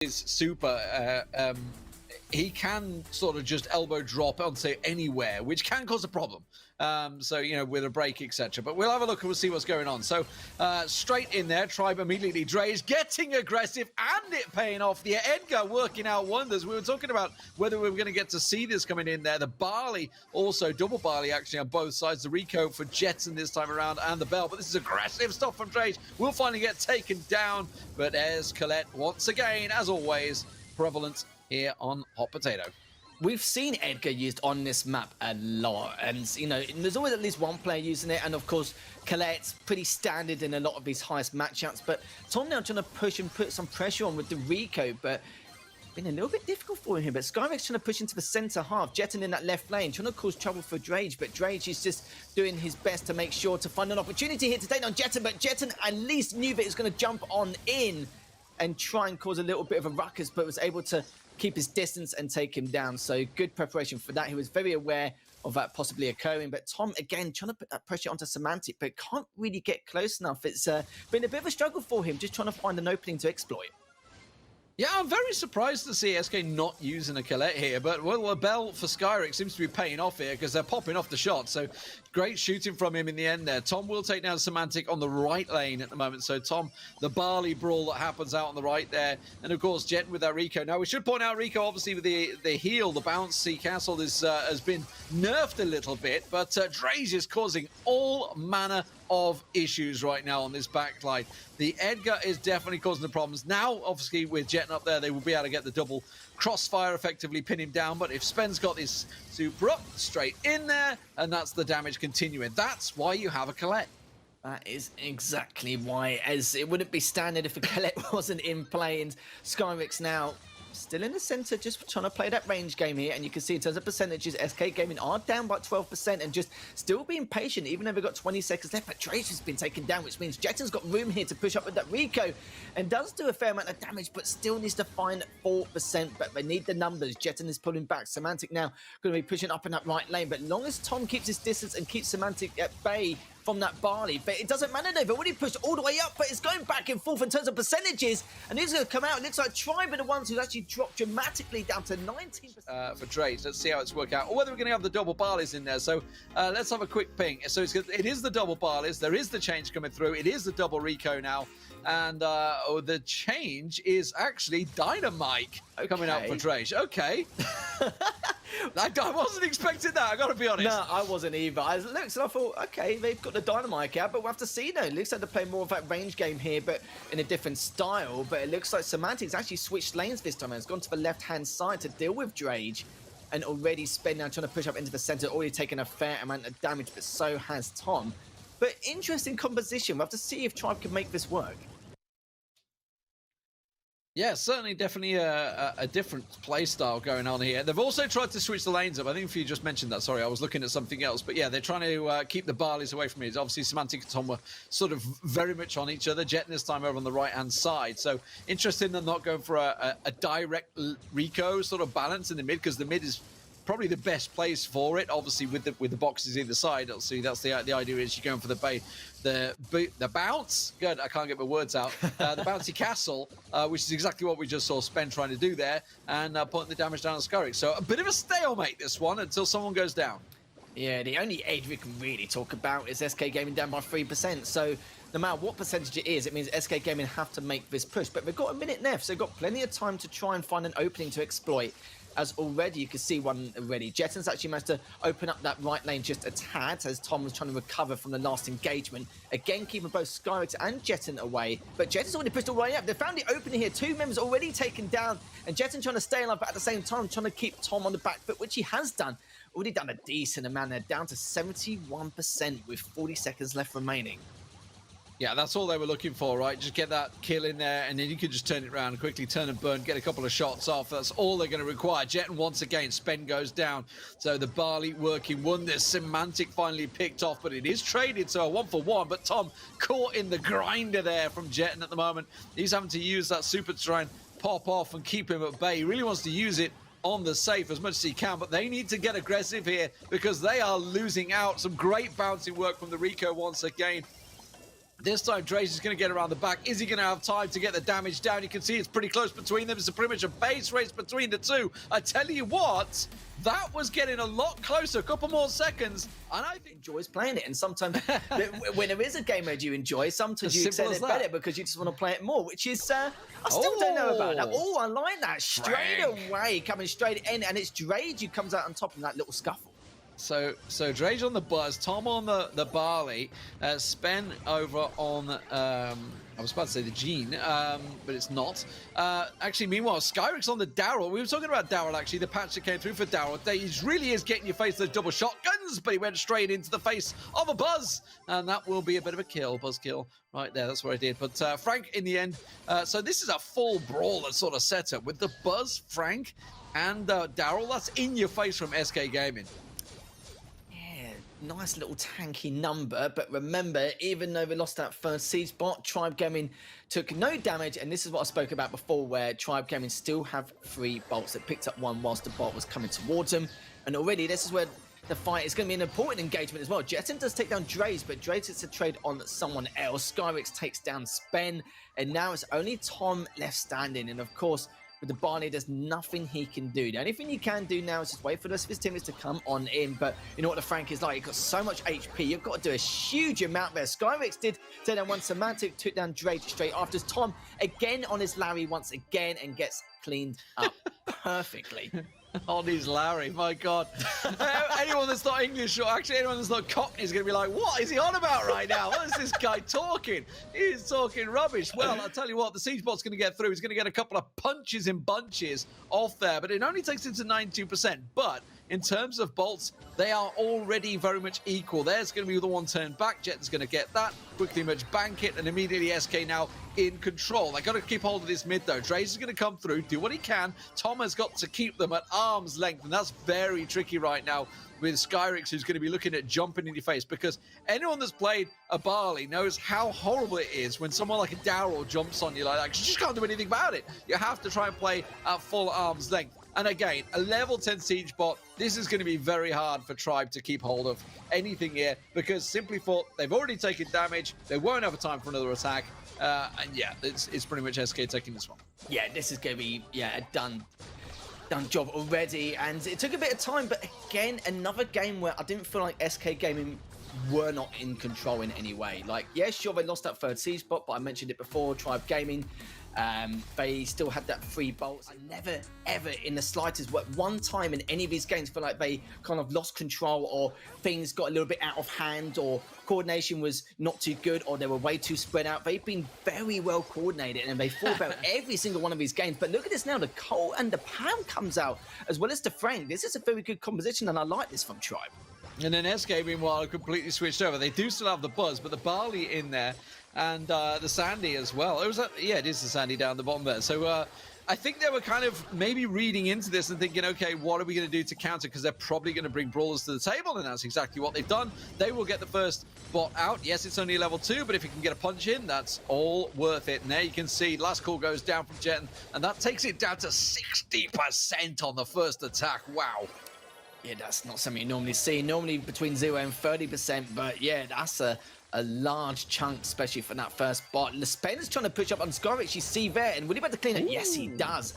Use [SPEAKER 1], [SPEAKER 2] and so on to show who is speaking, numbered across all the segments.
[SPEAKER 1] is super. He can sort of just elbow drop onto anywhere, which can cause a problem. So, you know, with a break, etc. But we'll have a look and we'll see what's going on. So, straight in there, Tribe immediately. Dre's getting aggressive and it paying off. The Edgar working out wonders. We were talking about whether we were going to get to see this coming in there. The Barley, also double Barley actually on both sides. The Rico for Jetson this time around and the Bell. But this is aggressive stuff from Dre. We'll finally get taken down. But there's Colette once again, as always, prevalent here on Hot Potato.
[SPEAKER 2] We've seen Edgar used on this map a lot, and you know, there's always at least one player using it, and of course Colette's pretty standard in a lot of these highest matchups. But Tom now trying to push and put some pressure on with the Rico, but been a little bit difficult for him. But Skyrex trying to push into the center half, Jetting in that left lane, trying to cause trouble for Drage, but Drage is just doing his best to make sure to find an opportunity here to take on Jetton, but Jetton at least knew that he was going to jump on in and try and cause a little bit of a ruckus, but was able to keep his distance and take him down. So good preparation for that. He was very aware of that possibly occurring. But Tom, again, trying to put that pressure onto Semantic, but can't really get close enough. It's been a bit of a struggle for him, just trying to find an opening to exploit.
[SPEAKER 1] Yeah, I'm very surprised to see SK not using a Colette here, but well, a Bell for Skyrex seems to be paying off here because they're popping off the shot. So great shooting from him in the end there. Tom will take down Semantic on the right lane at the moment. So Tom, the Barley brawl that happens out on the right there. And of course, Jet with that Rico. Now we should point out Rico, obviously with the heal, the bouncy castle is, has been nerfed a little bit, but Drage is causing all manner of issues right now on this backline. The Edgar is definitely causing the problems. Now, obviously, with Jetting up there, they will be able to get the double crossfire, effectively pin him down. But if Spen's got his super up, straight in there, and that's the damage continuing. That's why you have a Colette.
[SPEAKER 2] That is exactly why, as it wouldn't be standard if a Colette wasn't in play. And Skyrex now still in the center, just trying to play that range game here. And you can see in terms of percentages, SK Gaming are down by 12% and just still being patient, even though they've got 20 seconds left. But Trace has been taken down, which means Jetton's got room here to push up with that Rico and does do a fair amount of damage, but still needs to find 4%. But they need the numbers. Jetton is pulling back. Semantic now going to be pushing up in that right lane. But long as Tom keeps his distance and keeps Semantic at bay from that Barley, but it doesn't matter. They've already pushed all the way up, but it's going back and forth in terms of percentages, and he's going to come out. It looks like Tribe are the ones who's actually dropped dramatically down to 19%.
[SPEAKER 1] For trades, let's see how it's worked out, or whether we're going to have the double Barleys in there. So let's have a quick ping. So it is the double Barleys, there is the change coming through, it is the double Rico now, and the change is actually Dynamite coming out for Drage. Okay. I wasn't expecting that, I gotta be honest.
[SPEAKER 2] No, I wasn't either. I looked and I thought, okay, they've got the Dynamite out, but we'll have to see now. It looks like they're playing more of that range game here, but in a different style. But it looks like Semantic's actually switched lanes this time and has gone to the left-hand side to deal with Drage. And already Spen now trying to push up into the center, already taken a fair amount of damage, but so has Tom. But interesting composition. We'll have to see if Tribe can make this work.
[SPEAKER 1] Yeah, certainly, definitely a different play style going on here. They've also tried to switch the lanes up. I think if you just mentioned that, sorry, I was looking at something else. But yeah, they're trying to keep the Barleys away from me. Obviously, Semantic and Tom were sort of very much on each other. Jetting this time over on the right-hand side. So interesting they're not going for a direct Rico sort of balance in the mid, because the mid is probably the best place for it, obviously with the boxes either side. See, that's the idea is you're going for the bounce. Good, I can't get my words out. The bouncy castle, which is exactly what we just saw Spen trying to do there, and putting the damage down on Skyrex. So a bit of a stalemate this one until someone goes down.
[SPEAKER 2] Yeah, the only edge we can really talk about is SK Gaming down by 3%. So no matter what percentage it is, it means SK Gaming have to make this push. But they've got a minute left, so they've got plenty of time to try and find an opening to exploit. As already, you can see one already. Jetton's actually managed to open up that right lane just a tad as Tom was trying to recover from the last engagement. Again, keeping both Skyrex and Jetton away. But Jetton's already pushed all the way up. They found the opening here. Two members already taken down. And Jetton trying to stay alive, but at the same time, trying to keep Tom on the back foot, which he has done. Already done a decent amount. They're down to 71% with 40 seconds left remaining.
[SPEAKER 1] Yeah, that's all they were looking for, right? Just get that kill in there, and then you can just turn it around and quickly turn and burn, get a couple of shots off. That's all they're going to require. Jetton once again, Spen goes down. So the Barley working wonders. Semantic finally picked off, but it is traded, so a 1-for-1. But Tom caught in the grinder there from Jetton at the moment. He's having to use that super to try and pop off and keep him at bay. He really wants to use it on the safe as much as he can, but they need to get aggressive here because they are losing out. Some great bouncing work from the Rico once again. This time, Draze is going to get around the back. Is he going to have time to get the damage down? You can see it's pretty close between them. It's pretty much a base race between the two. I tell you what, that was getting a lot closer. A couple more seconds, and I think
[SPEAKER 2] enjoys playing it. And sometimes when there is a game mode you enjoy, sometimes you excel it better because you just want to play it more, which is, I still don't know about that. Oh, I like that. Straight away, coming straight in, and it's Draze who comes out on top in that little scuffle.
[SPEAKER 1] So Drage on the Buzz, Tom on the Barley, Spen over on, I was about to say the Gene, but it's not. Actually, meanwhile, Skyrix on the Daryl. We were talking about Daryl, actually, the patch that came through for Daryl. He really is getting your face those double shotguns, but he went straight into the face of a Buzz, and that will be a bit of a kill, Buzz kill. Right there, that's what I did. But Frank, in the end, so this is a full brawler sort of setup with the Buzz, Frank, and Daryl. That's in your face from SK Gaming.
[SPEAKER 2] Nice little tanky number, but remember, even though they lost that first siege spot, Tribe Gaming took no damage, and this is what I spoke about before, where Tribe Gaming still have 3 bolts. They picked up 1 whilst the bot was coming towards them, and already this is where the fight is going to be an important engagement as well. Jetten does take down Draze, but Draze gets a trade on someone else. Skyrix takes down Spen, and now it's only Tom left standing, and of course, with the Barney, there's nothing he can do. The only thing you can do now is just wait for the rest of his teammates to come on in. But you know what the Frank is like. You've got so much HP. You've got to do a huge amount there. Skyrix did take down one. Semantic took down Drake straight after. Tom again on his Larry once again and gets cleaned up perfectly.
[SPEAKER 1] On his Larry, my God. Anyone that's not English, or actually anyone that's not Cockney is going to be like, what is he on about right now? What is this guy talking? He's talking rubbish. Well, I'll tell you what, the siege bot's going to get through. He's going to get a couple of punches in bunches off there, but it only takes him to 92%. But in terms of bolts, they are already very much equal. There's going to be the one turn back. Jet's going to get that, quickly much bank it, and immediately SK now in control. They got to keep hold of this mid though. Draze is going to come through, do what he can. Tom has got to keep them at arm's length, and that's very tricky right now with Skyrix, who's going to be looking at jumping in your face, because anyone that's played a Barley knows how horrible it is when someone like a Daryl jumps on you like that, because you just can't do anything about it. You have to try and play at full arm's length. And again, a level 10 siege bot, this is going to be very hard for Tribe to keep hold of anything here, because simply put, they've already taken damage. They won't have a time for another attack. And yeah, it's pretty much SK taking this one.
[SPEAKER 2] Yeah, this is going to be, a done job already. And it took a bit of time, but again, another game where I didn't feel like SK Gaming were not in control in any way. Like, yeah, sure, they lost that third siege spot, but I mentioned it before, Tribe Gaming, they still had that 3 bolts. I never, ever in the slightest, one time in any of these games, feel like they kind of lost control, or things got a little bit out of hand, or coordination was not too good, or they were way too spread out. They've been very well coordinated, and they fought about every single one of these games. But look at this now, the Cole and the Pam comes out, as well as the Frank. This is a very good composition, and I like this from Tribe.
[SPEAKER 1] And then SK, meanwhile, completely switched over. They do still have the Buzz, but the Barley in there, and the Sandy as well. It is the Sandy down the bottom there. So I think they were kind of maybe reading into this and thinking, okay, what are we going to do to counter? Because they're probably going to bring Brawlers to the table, and that's exactly what they've done. They will get the first bot out. Yes, it's only level 2, but if you can get a punch in, that's all worth it. And there you can see last call goes down from Jet, and that takes it down to 60% on the first attack. Wow.
[SPEAKER 2] Yeah, that's not something you normally see. Normally between 0 and 30%, but yeah, that's a large chunk, especially for that first bot. Spen's trying to push up on Skyrix. You see there, and will he be able to clean it? Yes, he does.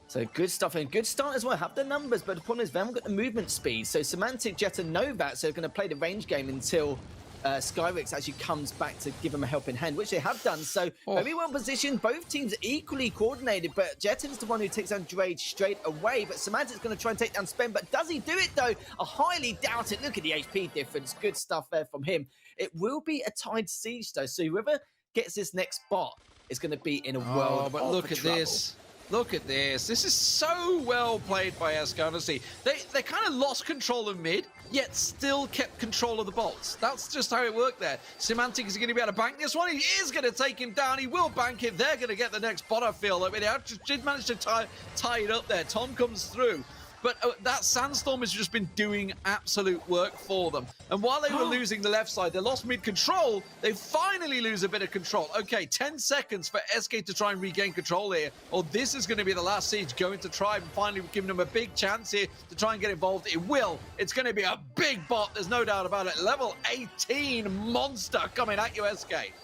[SPEAKER 2] So good stuff, and good start as well. Have the numbers, but the problem is they haven't got the movement speed. So Semantic, Jetta know that, so they're going to play the range game until Skyrix actually comes back to give them a helping hand, which they have done. So very well positioned. Both teams equally coordinated, but Jetten's the one who takes down Drage straight away. But Semantic's going to try and take down Spen, but does he do it though? I highly doubt it. Look at the HP difference. Good stuff there from him. It will be a tied siege though, so whoever gets this next bot is going to be in a world
[SPEAKER 1] but
[SPEAKER 2] of
[SPEAKER 1] look at
[SPEAKER 2] trouble.
[SPEAKER 1] this. Look at this. This is so well played by SK. Honestly, they kind of lost control of mid, yet still kept control of the bolts. That's just how it worked there. Semantic is going to be able to bank this one. He is going to take him down. He will bank it. They're going to get the next bot, I feel. I mean, they did manage to tie it up there. Tom comes through. But that Sandstorm has just been doing absolute work for them. And while they were losing the left side, they lost mid-control. They finally lose a bit of control. Okay, 10 seconds for SK to try and regain control here. Or this is going to be the last siege going to Tribe and finally giving them a big chance here to try and get involved. It will. It's going to be a big bot. There's no doubt about it. Level 18 monster coming at you, SK.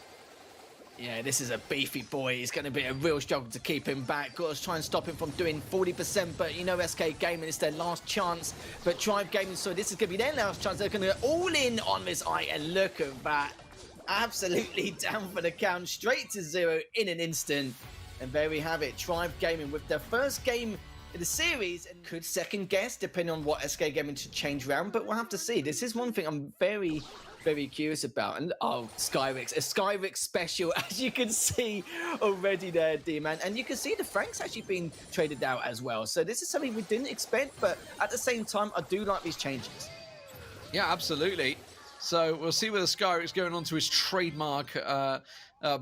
[SPEAKER 2] Yeah, this is a beefy boy. It's going to be a real struggle to keep him back. Got to try and stop him from doing 40%. But you know, SK Gaming, it's their last chance. But Tribe Gaming, so this is going to be their last chance. They're going to go all in on this eye. And look at that. Absolutely down for the count. Straight to 0 in an instant. And there we have it. Tribe Gaming with their first game in the series. And could second guess, depending on what SK Gaming should change around. But we'll have to see. This is one thing I'm very curious about. And oh, Skyrix, a Skyrix special, as you can see already there, D-Man. And you can see the Franks actually being traded out as well. So this is something we didn't expect, but at the same time, I do like these changes.
[SPEAKER 1] Yeah, absolutely. So we'll see whether Skyrix going on to his trademark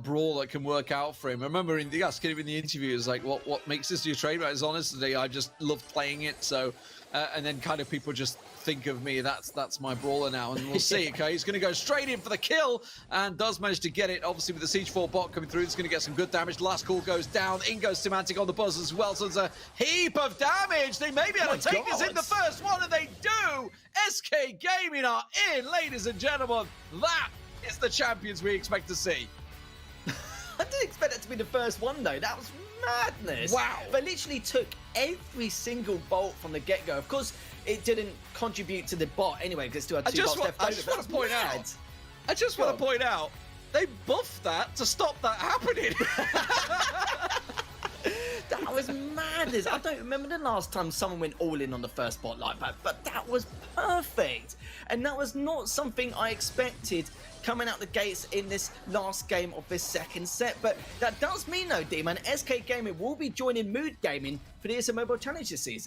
[SPEAKER 1] brawl that can work out for him. I remember in the interview, it was like, what makes this your trademark? Is honestly, I just love playing it. So, and then kind of people just think of me, that's my brawler now, and we'll see. Okay, he's going to go straight in for the kill and does manage to get it. Obviously, with the Siege 4 bot coming through, it's going to get some good damage. Last call goes down. In goes Semantic on the buzz as well. So there's a heap of damage. They may be able to take this in the first one, and they do. SK Gaming are in, ladies and gentlemen. That is the champions we expect to see.
[SPEAKER 2] I didn't expect it to be the first one, though. That was madness.
[SPEAKER 1] Wow.
[SPEAKER 2] They literally took every single bolt from the get-go. Of course, it didn't contribute to the bot anyway, because it still had two bots left over.
[SPEAKER 1] I just want to point out, they buffed that to stop that happening.
[SPEAKER 2] That was madness. I don't remember the last time someone went all in on the first bot like that, but that was perfect. And that was not something I expected coming out the gates in this last game of this second set. But that does mean, though, D-Man, SK Gaming will be joining Mood Gaming for the ESL Mobile Challenge this season.